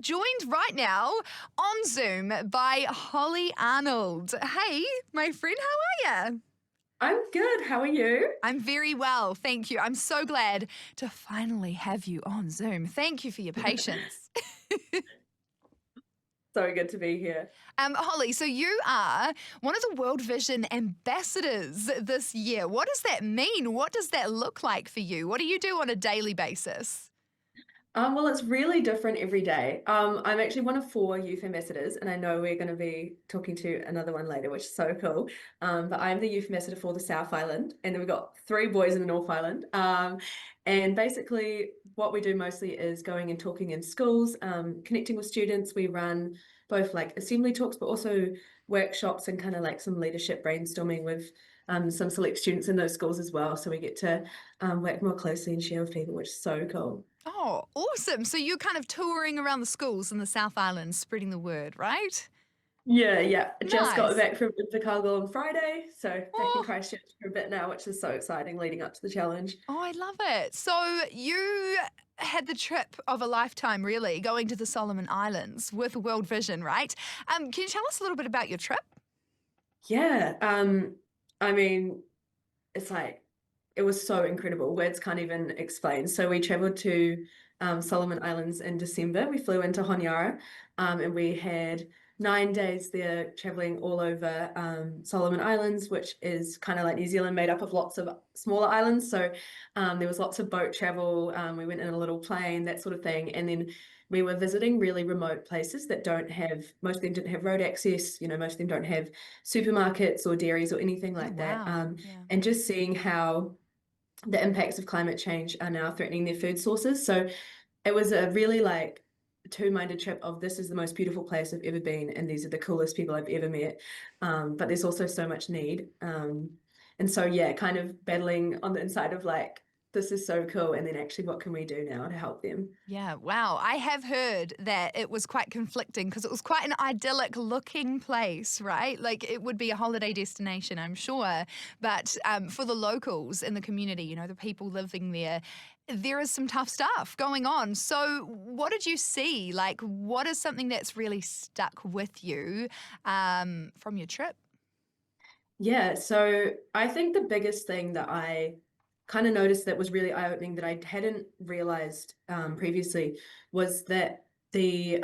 Joined right now on Zoom by Holly Arnold. Hey, my friend, how are you? I'm good. How are you? I'm very well, thank you. I'm so glad to finally have you on Zoom. Thank you for your patience. So good to be here. Holly, so you are one of the World Vision ambassadors this year. What does that mean? What does that look like for you? What do you do on a daily basis? Well, it's really different every day. I'm actually one of four youth ambassadors, and I know we're going to be talking to another one later, which is so cool. But I'm the youth ambassador for the South Island, and then we've got three boys in the North Island. And basically, what we do mostly is going and talking in schools, connecting with students. We run both like assembly talks, but also workshops and kind of like some leadership brainstorming with some select students in those schools as well. So we get to work more closely and share with people, which is so cool. Oh, awesome. So you're kind of touring around the schools in the South Island, spreading the word, right? Yeah. I just got Nice. back from Chicago on Friday, so back in Oh, Christchurch for a bit now, which is so exciting leading up to the challenge. Oh, I love it. So you had the trip of a lifetime, really, going to the Solomon Islands with World Vision, right? Can you tell us a little bit about your trip? Yeah, I mean, it's like it was so incredible. Words can't even explain. So we traveled to Solomon Islands in December. We flew into Honiara, and we had 9 days there traveling all over Solomon Islands, which is kind of like New Zealand, made up of lots of smaller islands. So there was lots of boat travel. We went in a little plane, that sort of thing, and then we were visiting really remote places that don't have, most of them didn't have road access. Most of them don't have supermarkets or dairies or anything Oh, like that. wow. Yeah. And just seeing how the impacts of climate change are now threatening their food sources. So it was a really like two-minded trip of this is the most beautiful place I've ever been, and these are the coolest people I've ever met. But there's also so much need. And so yeah, kind of battling on the inside of like, this is so cool, and then actually what can we do now to help them? Yeah, wow. I have heard that it was quite conflicting because it was quite an idyllic looking place, right? Like it would be a holiday destination, I'm sure. But for the locals in the community, the people living there, there is some tough stuff going on. So, what did you see? Like, what is something that's really stuck with you from your trip? Yeah, so I think the biggest thing that I kind of noticed that was really eye-opening that I hadn't realized previously was that the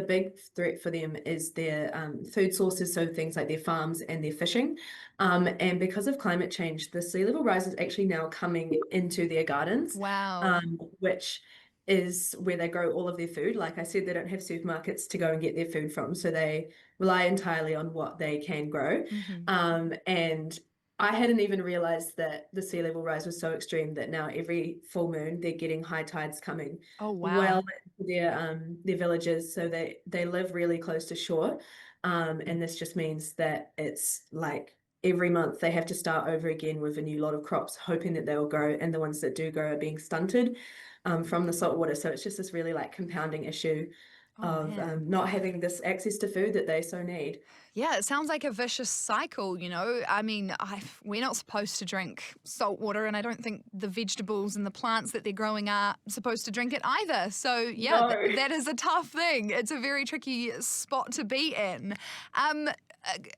big threat for them is their food sources, so things like their farms and their fishing. And because of climate change, the sea level rise is actually now coming into their gardens, Wow. which is where they grow all of their food. Like I said, they don't have supermarkets to go and get their food from, so they rely entirely on what they can grow. Hmm. And I hadn't even realized that the sea level rise was so extreme that now every full moon they're getting high tides coming Oh, well wow. into their villages, so they live really close to shore. And this just means that it's like every month they have to start over again with a new lot of crops, hoping that they will grow, and the ones that do grow are being stunted from the salt water. So it's just this really like compounding issue Oh, of man. not having this access to food that they so need. Yeah, it sounds like a vicious cycle. I mean, we're not supposed to drink salt water, and I don't think the vegetables and the plants that they're growing are supposed to drink it either. So, yeah, No. that is a tough thing. It's a very tricky spot to be in.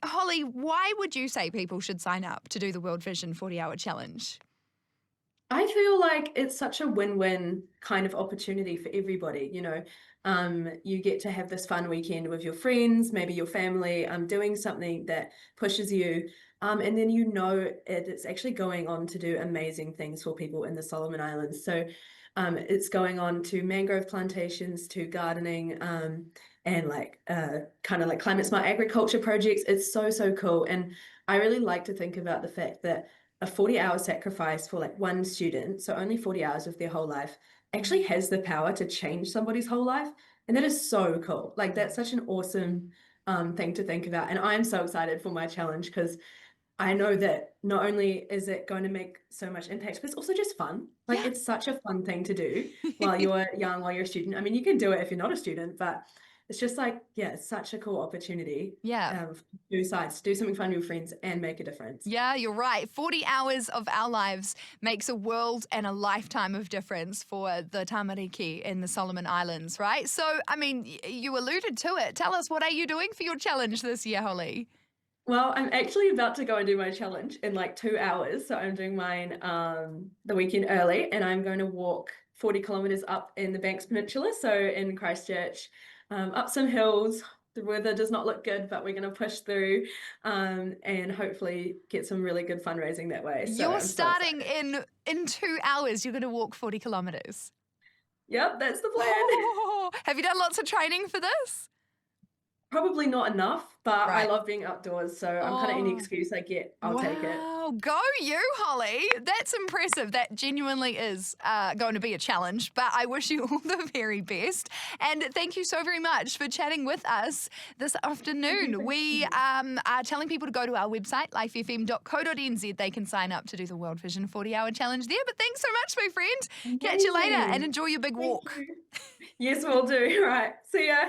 Holly, why would you say people should sign up to do the World Vision 40-hour challenge? I feel like it's such a win-win kind of opportunity for everybody, You get to have this fun weekend with your friends, maybe your family, doing something that pushes you. And then it's actually going on to do amazing things for people in the Solomon Islands. So it's going on to mangrove plantations, to gardening, and like kind of like climate smart agriculture projects. It's so, so cool. And I really like to think about the fact that a 40-hour sacrifice for like one student, so only 40 hours of their whole life, actually has the power to change somebody's whole life. And that is so cool. Like that's such an awesome thing to think about. And I'm so excited for my challenge because I know that not only is it going to make so much impact, but it's also just fun. Like Yeah. it's such a fun thing to do while you're young, while you're a student. I mean, you can do it if you're not a student, but it's just like, yeah, it's such a cool opportunity. Yeah. For two sides, do something fun with your friends and make a difference. Yeah, you're right. 40 hours of our lives makes a world and a lifetime of difference for the tamariki in the Solomon Islands, right? So, I mean, you alluded to it. Tell us, what are you doing for your challenge this year, Holly? Well, I'm actually about to go and do my challenge in like 2 hours. So I'm doing mine the weekend early, and I'm going to walk 40 kilometers up in the Banks Peninsula. So in Christchurch, up some hills. The weather does not look good, but we're going to push through and hopefully get some really good fundraising that way. So You're I'm so starting excited. in 2 hours. You're going to walk 40 kilometers. Yep, that's the plan. Oh, have you done lots of training for this? Probably not enough, but I Right. love being outdoors. So I'm kind of any Oh. excuse I get, I'll take it. Wow, go you, Holly. That's impressive. That genuinely is going to be a challenge, but I wish you all the very best. And thank you so very much for chatting with us this afternoon. We are telling people to go to our website, lifefm.co.nz. They can sign up to do the World Vision 40-hour challenge there. But thanks so much, my friend. Catch you later and Amazing. enjoy your big Thank walk. you. Yes, we'll do. Right. See ya.